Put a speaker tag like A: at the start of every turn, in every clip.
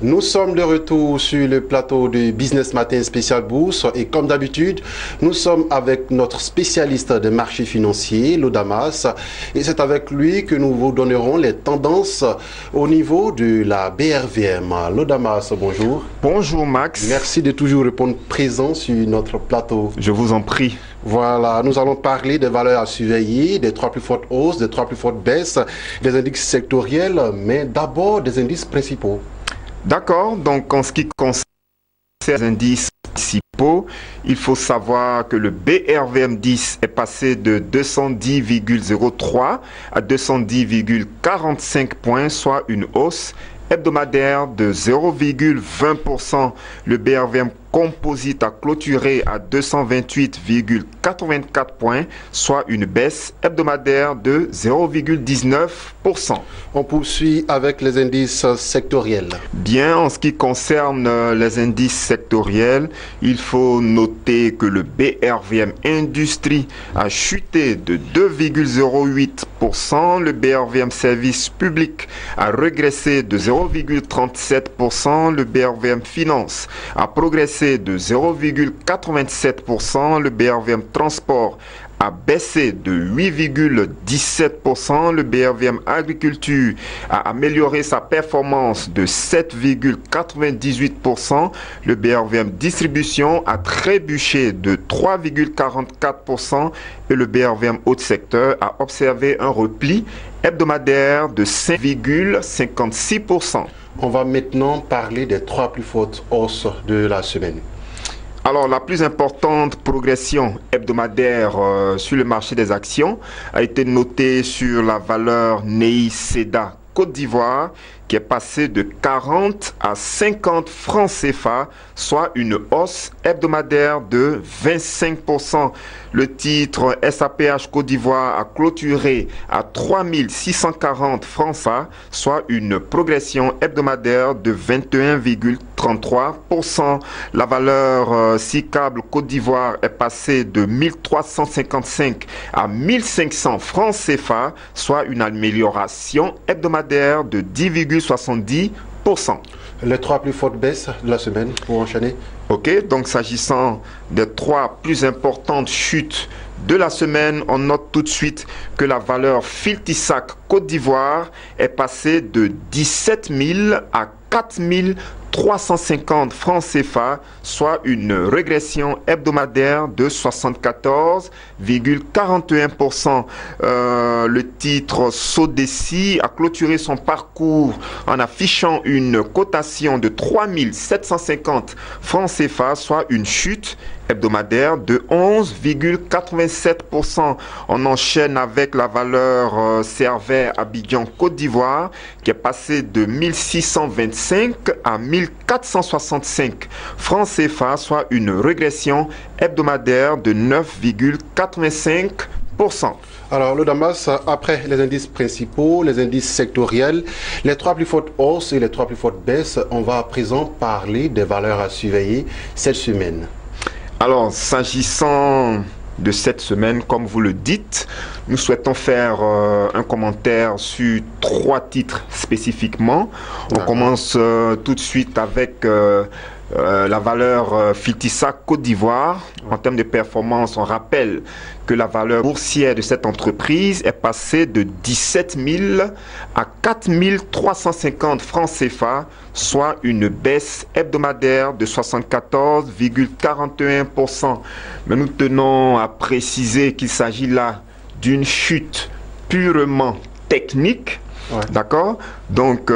A: Nous sommes de retour sur le plateau du Business Matin spécial bourse et comme d'habitude, nous sommes avec notre spécialiste des marchés financiers, Lodamas, et c'est avec lui que nous vous donnerons les tendances au niveau de la BRVM. Lodamas, bonjour.
B: Bonjour Max.
A: Merci de toujours répondre présent sur notre plateau.
B: Je vous en prie.
A: Voilà, nous allons parler des valeurs à surveiller, des trois plus fortes hausses, des trois plus fortes baisses, des indices sectoriels, mais d'abord des indices principaux.
B: D'accord, donc en ce qui concerne les indices principaux, il faut savoir que le BRVM10 est passé de 210,03 à 210,45 points, soit une hausse hebdomadaire de 0,20%. Le BRVM Composite a clôturé à 228,84 points, soit une baisse hebdomadaire de 0,19%.
A: On poursuit avec les indices sectoriels.
B: Bien, en ce qui concerne les indices sectoriels, il faut noter que le BRVM Industrie a chuté de 2,08%. Le BRVM Service Public a régressé de 0,37%. Le BRVM Finance a progressé de 0,87%, le BRVM Transport a baissé de 8,17%, le BRVM Agriculture a amélioré sa performance de 7,98%, le BRVM Distribution a trébuché de 3,44% et le BRVM Haut Secteur a observé un repli hebdomadaire de 5,56%.
A: On va maintenant parler des trois plus fortes hausses de la semaine.
B: Alors, la plus importante progression hebdomadaire sur le marché des actions a été notée sur la valeur NEI-SEDA Côte d'Ivoire, qui est passée de 40 à 50 francs CFA, soit une hausse hebdomadaire de 25%. Le titre SAPH Côte d'Ivoire a clôturé à 3640 francs CFA, soit une progression hebdomadaire de 21,33%. La valeur SICABLE Côte d'Ivoire est passée de 1355 à 1500 francs CFA, soit une amélioration hebdomadaire de 10,70%.
A: Les trois plus fortes baisses de la semaine pour enchaîner.
B: Ok, donc s'agissant des trois plus importantes chutes de la semaine, on note tout de suite que la valeur Filtisac Côte d'Ivoire est passée de 17 000 à 4 350 francs CFA, soit une régression hebdomadaire de 74,41%. Le titre Sodeci a clôturé son parcours en affichant une cotation de 3 750 francs CFA, soit une chute hebdomadaire de 11,87%. On enchaîne avec la valeur Cervère Abidjan Côte d'Ivoire qui est passée de 1625 à 1465 francs CFA, soit une régression hebdomadaire de 9,85%.
A: Alors, le Damas, après les indices principaux, les indices sectoriels, les trois plus fortes hausses et les trois plus fortes baisses, on va à présent parler des valeurs à surveiller cette semaine.
B: Alors, s'agissant de cette semaine, comme vous le dites, nous souhaitons faire un commentaire sur trois titres spécifiquement. On commence tout de suite avec la valeur Filtisac Côte d'Ivoire. En termes de performance, on rappelle que la valeur boursière de cette entreprise est passée de 17 000 à 4 350 francs CFA, soit une baisse hebdomadaire de 74,41%. Mais nous tenons à préciser qu'il s'agit là d'une chute purement technique. D'accord. Donc,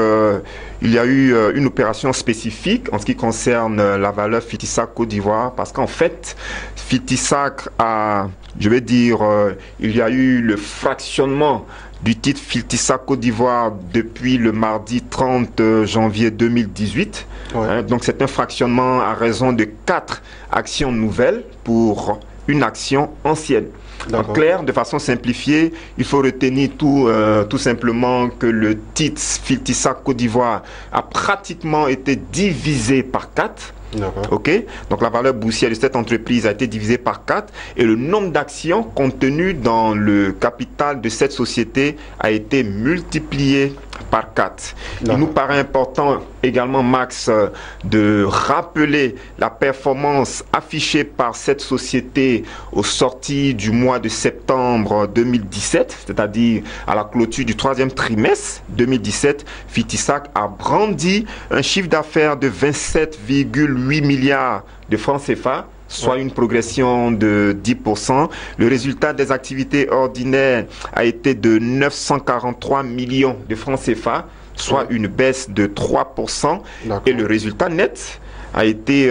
B: il y a eu une opération spécifique en ce qui concerne la valeur Filtisac Côte d'Ivoire, parce qu'en fait, Filtisac a, je vais dire, il y a eu le fractionnement du titre Filtisac Côte d'Ivoire depuis le mardi 30 janvier 2018. Donc, c'est un fractionnement à raison de 4 actions nouvelles pour une action ancienne. En clair, de façon simplifiée, il faut retenir tout simplement que le titre Filtisac Côte d'Ivoire a pratiquement été divisé par 4. Ok, donc la valeur boursière de cette entreprise a été divisée par 4 et le nombre d'actions contenues dans le capital de cette société a été multiplié par 4. Il nous paraît important également, Max, de rappeler la performance affichée par cette société au sorti du mois de septembre 2017, c'est-à-dire à la clôture du 3e trimestre 2017. Fitisac a brandi un chiffre d'affaires de 27,8 milliards de francs CFA, soit une progression de 10%. Le résultat des activités ordinaires a été de 943 millions de francs CFA, soit une baisse de 3%. Et le résultat net a été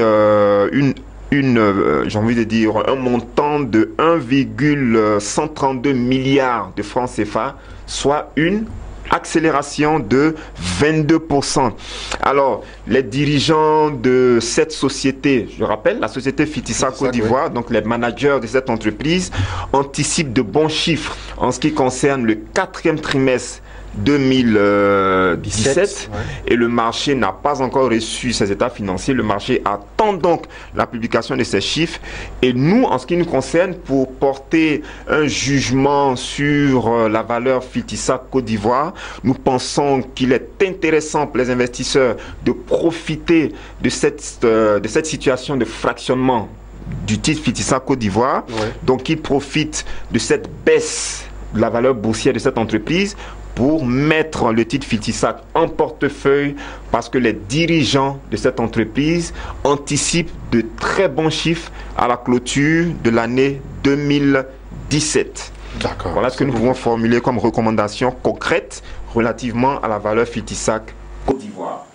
B: j'ai envie de dire, un montant de 1,132 milliards de francs CFA, soit une accélération de 22%. Alors, les dirigeants de cette société, je rappelle, la société Fitisac Côte d'Ivoire, donc les managers de cette entreprise, anticipent de bons chiffres en ce qui concerne le 4e trimestre 2017 et le marché n'a pas encore reçu ses états financiers. Le marché attend donc la publication de ces chiffres et nous, en ce qui nous concerne, pour porter un jugement sur la valeur Fitisac Côte d'Ivoire, nous pensons qu'il est intéressant pour les investisseurs de profiter de cette situation de fractionnement du titre Fitisac Côte d'Ivoire. Donc ils profitent de cette baisse de la valeur boursière de cette entreprise pour mettre le titre Fitisac en portefeuille parce que les dirigeants de cette entreprise anticipent de très bons chiffres à la clôture de l'année 2017. Voilà ce que nous pouvons formuler comme recommandation concrète relativement à la valeur Fitisac Côte d'Ivoire.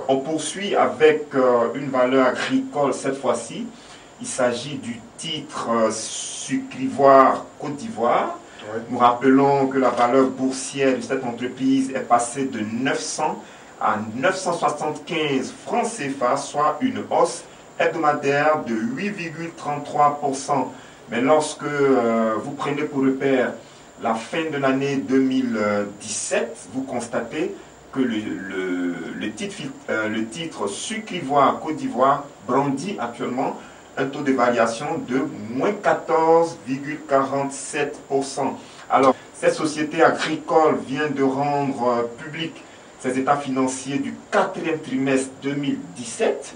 B: On poursuit avec une valeur agricole cette fois-ci. Il s'agit du titre Sucrivoire Côte d'Ivoire. Nous rappelons que la valeur boursière de cette entreprise est passée de 900 à 975 francs CFA, soit une hausse hebdomadaire de 8,33%. Mais lorsque vous prenez pour repère la fin de l'année 2017, vous constatez que le titre Sucrivoire Côte d'Ivoire brandit actuellement un taux de variation de moins 14,47%. Alors, cette société agricole vient de rendre public ses états financiers du 4e trimestre 2017.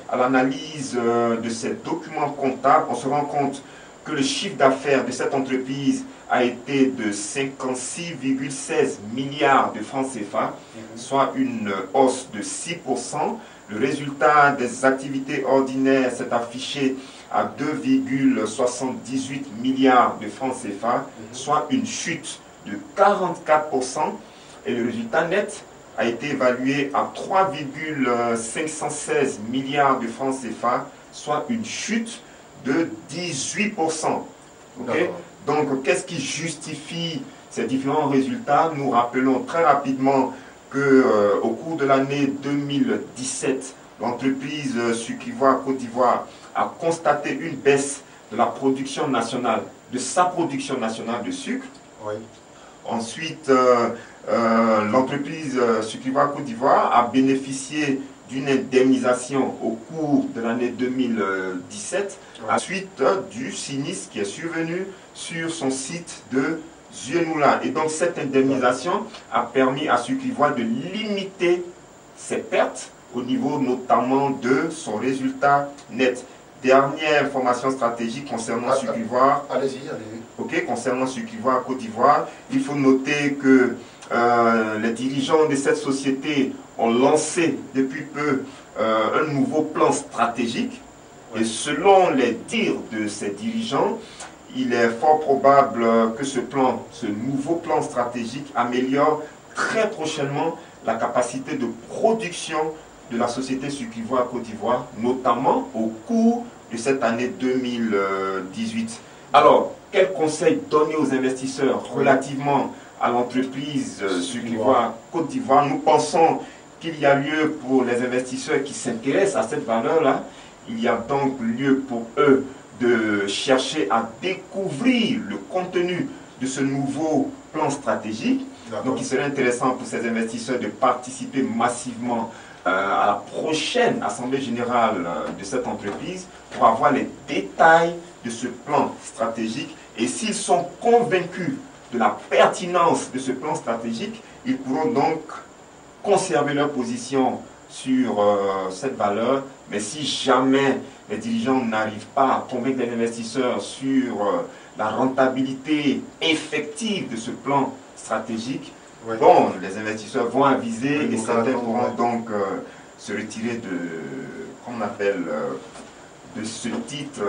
B: À l'analyse de ces documents comptables, on se rend compte que le chiffre d'affaires de cette entreprise a été de 56,16 milliards de francs CFA, soit une hausse de 6%. Le résultat des activités ordinaires s'est affiché à 2,78 milliards de francs CFA, soit une chute de 44%. Et le résultat net a été évalué à 3,516 milliards de francs CFA, soit une chute de 18%. Donc, qu'est-ce qui justifie ces différents résultats? Nous rappelons très rapidement qu'au cours de l'année 2017, l'entreprise Sucrivoire Côte d'Ivoire a constaté une baisse de la production nationale, de sa production nationale de sucre. Ensuite, l'entreprise Sucrivoire Côte d'Ivoire a bénéficié d'une indemnisation au cours de l'année 2017 à suite du sinistre qui est survenu sur son site de Zuenoula. Et donc cette indemnisation a permis à Sucrivoire de limiter ses pertes au niveau notamment de son résultat net. Dernière information stratégique concernant Sucrivoire. Concernant Sucrivoire Côte d'Ivoire, il faut noter que les dirigeants de cette société ont lancé depuis peu un nouveau plan stratégique. Et selon les dires de ces dirigeants, il est fort probable que ce nouveau plan stratégique améliore très prochainement la capacité de production de la société Sucrivoire Côte d'Ivoire, notamment au cours de cette année 2018. Alors, quel conseil donner aux investisseurs relativement à l'entreprise Sucrivoire Côte d'Ivoire? Nous pensons qu'il y a lieu pour les investisseurs qui s'intéressent à cette valeur-là, il y a donc lieu pour eux de chercher à découvrir le contenu de ce nouveau plan stratégique. Donc il serait intéressant pour ces investisseurs de participer massivement à la prochaine Assemblée générale de cette entreprise pour avoir les détails de ce plan stratégique. Et s'ils sont convaincus de la pertinence de ce plan stratégique, ils pourront donc conserver leur position sur cette valeur. Mais si jamais les dirigeants n'arrivent pas à convaincre les investisseurs sur la rentabilité effective de ce plan stratégique, ouais, bon, les investisseurs vont aviser, oui, et certains pourront donc se retirer de, qu'on appelle, de ce titre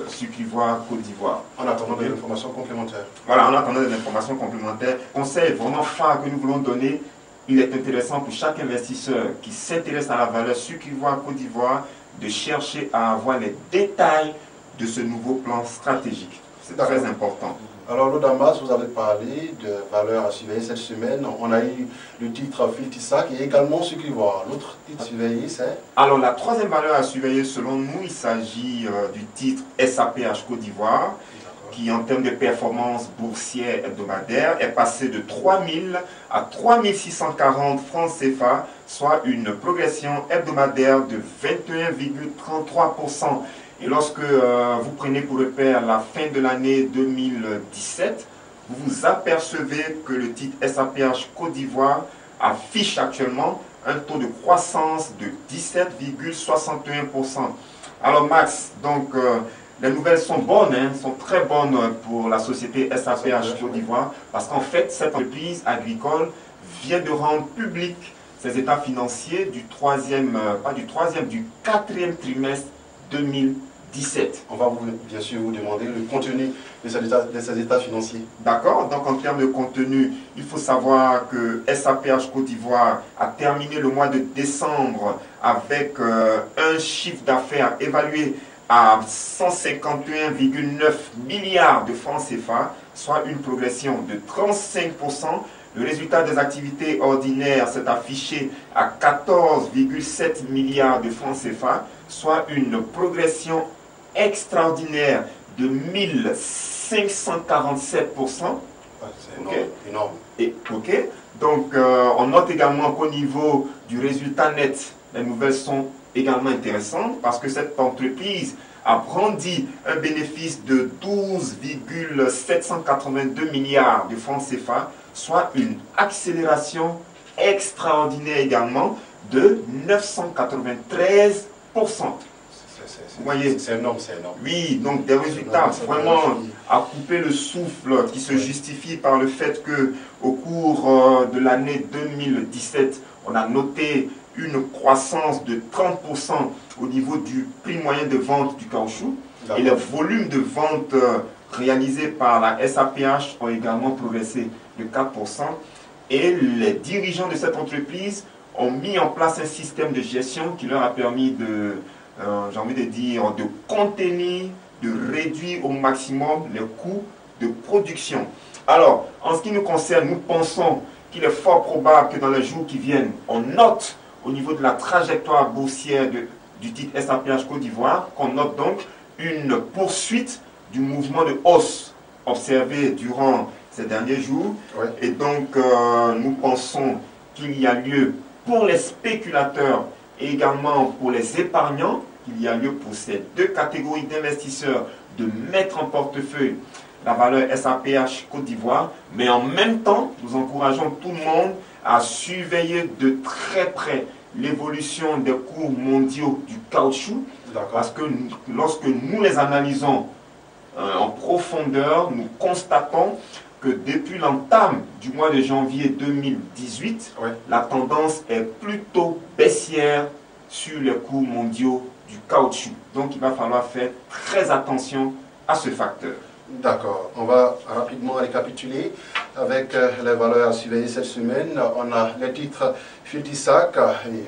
B: Sucre Ivoire Côte d'Ivoire.
A: En attendant des informations complémentaires.
B: Voilà, en attendant des informations complémentaires. Conseil vraiment phare que nous voulons donner, il est intéressant pour chaque investisseur qui s'intéresse à la valeur Sucre Ivoire Côte d'Ivoire de chercher à avoir les détails de ce nouveau plan stratégique. C'est très important.
A: Alors, Lodamas, vous avez parlé de valeurs à surveiller cette semaine. On a eu le titre Filtisac et également Sucre Ivoire. L'autre titre à surveiller, c'est?
B: Alors, la troisième valeur à surveiller, selon nous, il s'agit du titre SAPH Côte d'Ivoire, qui, en termes de performance boursière hebdomadaire, est passé de 3 000 à 3 640 francs CFA, soit une progression hebdomadaire de 21,33%. Et lorsque vous prenez pour repère la fin de l'année 2017, vous vous apercevez que le titre SAPH Côte d'Ivoire affiche actuellement un taux de croissance de 17,61%. Alors Max, donc les nouvelles sont bonnes, hein, sont très bonnes pour la société SAPH Côte d'Ivoire, parce qu'en fait, cette entreprise agricole vient de rendre public ses états financiers du quatrième trimestre 2017.
A: On va bien sûr vous demander le contenu de ces états financiers.
B: D'accord, donc en termes de contenu, il faut savoir que SAPH Côte d'Ivoire a terminé le mois de décembre avec un chiffre d'affaires évalué à 151,9 milliards de francs CFA, soit une progression de 35%. Le résultat des activités ordinaires s'est affiché à 14,7 milliards de francs CFA, soit une progression extraordinaire de 1547%.
A: C'est énorme.
B: Okay. Donc, on note également qu'au niveau du résultat net, les nouvelles sont également intéressantes parce que cette entreprise a brandi un bénéfice de 12,782 milliards de francs CFA, soit une accélération extraordinaire également de 993%.
A: Vous voyez, c'est énorme, c'est énorme.
B: Oui, donc des résultats vraiment à couper le souffle qui se justifient par le fait que au cours de l'année 2017, on a noté une croissance de 30% au niveau du prix moyen de vente du caoutchouc et les volumes de vente réalisés par la SAPH ont également progressé de 4% et les dirigeants de cette entreprise ont mis en place un système de gestion qui leur a permis de, j'ai envie de dire, de contenir, de réduire au maximum les coûts de production. Alors, en ce qui nous concerne, nous pensons qu'il est fort probable que dans les jours qui viennent, on note au niveau de la trajectoire boursière du titre SAPH Côte d'Ivoire, qu'on note donc une poursuite du mouvement de hausse observé durant ces derniers jours. Ouais. Et donc, nous pensons qu'il y a lieu pour les spéculateurs et également pour les épargnants, il y a lieu pour ces deux catégories d'investisseurs de mettre en portefeuille la valeur SAPH Côte d'Ivoire, mais en même temps, nous encourageons tout le monde à surveiller de très près l'évolution des cours mondiaux du caoutchouc, parce que lorsque nous les analysons en profondeur, nous constatons que depuis l'entame du mois de janvier 2018, ouais, la tendance est plutôt baissière sur les cours mondiaux du caoutchouc. Donc il va falloir faire très attention à ce facteur.
A: D'accord, on va rapidement récapituler avec les valeurs à surveiller cette semaine. On a les titres Filtisac,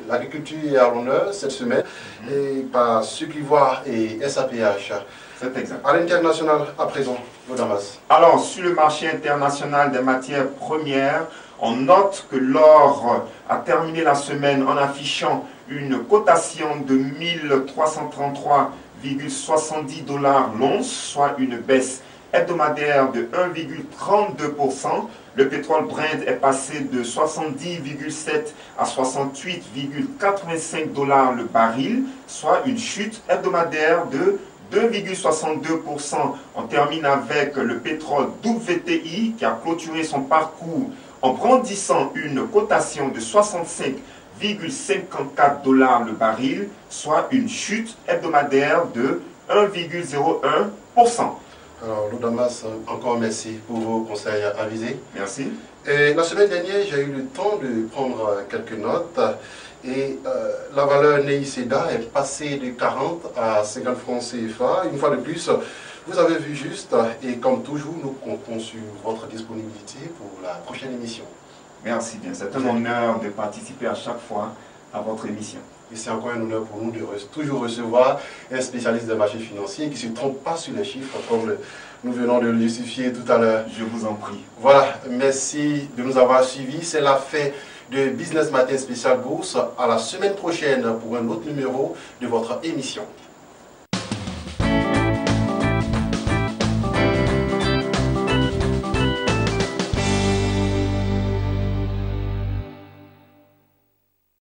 A: l'agriculture est à l'honneur cette semaine, et par Sucre Ivoire et SAPH.
B: C'est exact.
A: À l'international, à présent, Lodamas.
B: Alors, sur le marché international des matières premières, on note que l'or a terminé la semaine en affichant une cotation de 1333,70 $ l'once, soit une baisse hebdomadaire de 1,32%. Le pétrole Brent est passé de 70,7 à 68,85 $ le baril, soit une chute hebdomadaire de 2,62%. On termine avec le pétrole WTI qui a clôturé son parcours en brandissant une cotation de 65,54 $ le baril, soit une chute hebdomadaire de 1,01%.
A: Alors, Lodamas, encore merci pour vos conseils avisés.
B: Merci.
A: Et la semaine dernière, j'ai eu le temps de prendre quelques notes et la valeur NEI-SEDA est passée de 40 à 50 francs CFA. Une fois de plus, vous avez vu juste et comme toujours, nous comptons sur votre disponibilité pour la prochaine émission.
B: Merci bien, c'est un honneur de participer à chaque fois à votre émission.
A: Et c'est encore un honneur pour nous de toujours recevoir un spécialiste des marchés financiers qui ne se trompe pas sur les chiffres comme nous venons de le justifier tout à l'heure.
B: Je vous en prie.
A: Voilà, merci de nous avoir suivis. C'est la fin de Business Matin Spécial Bourse. À la semaine prochaine pour un autre numéro de votre émission.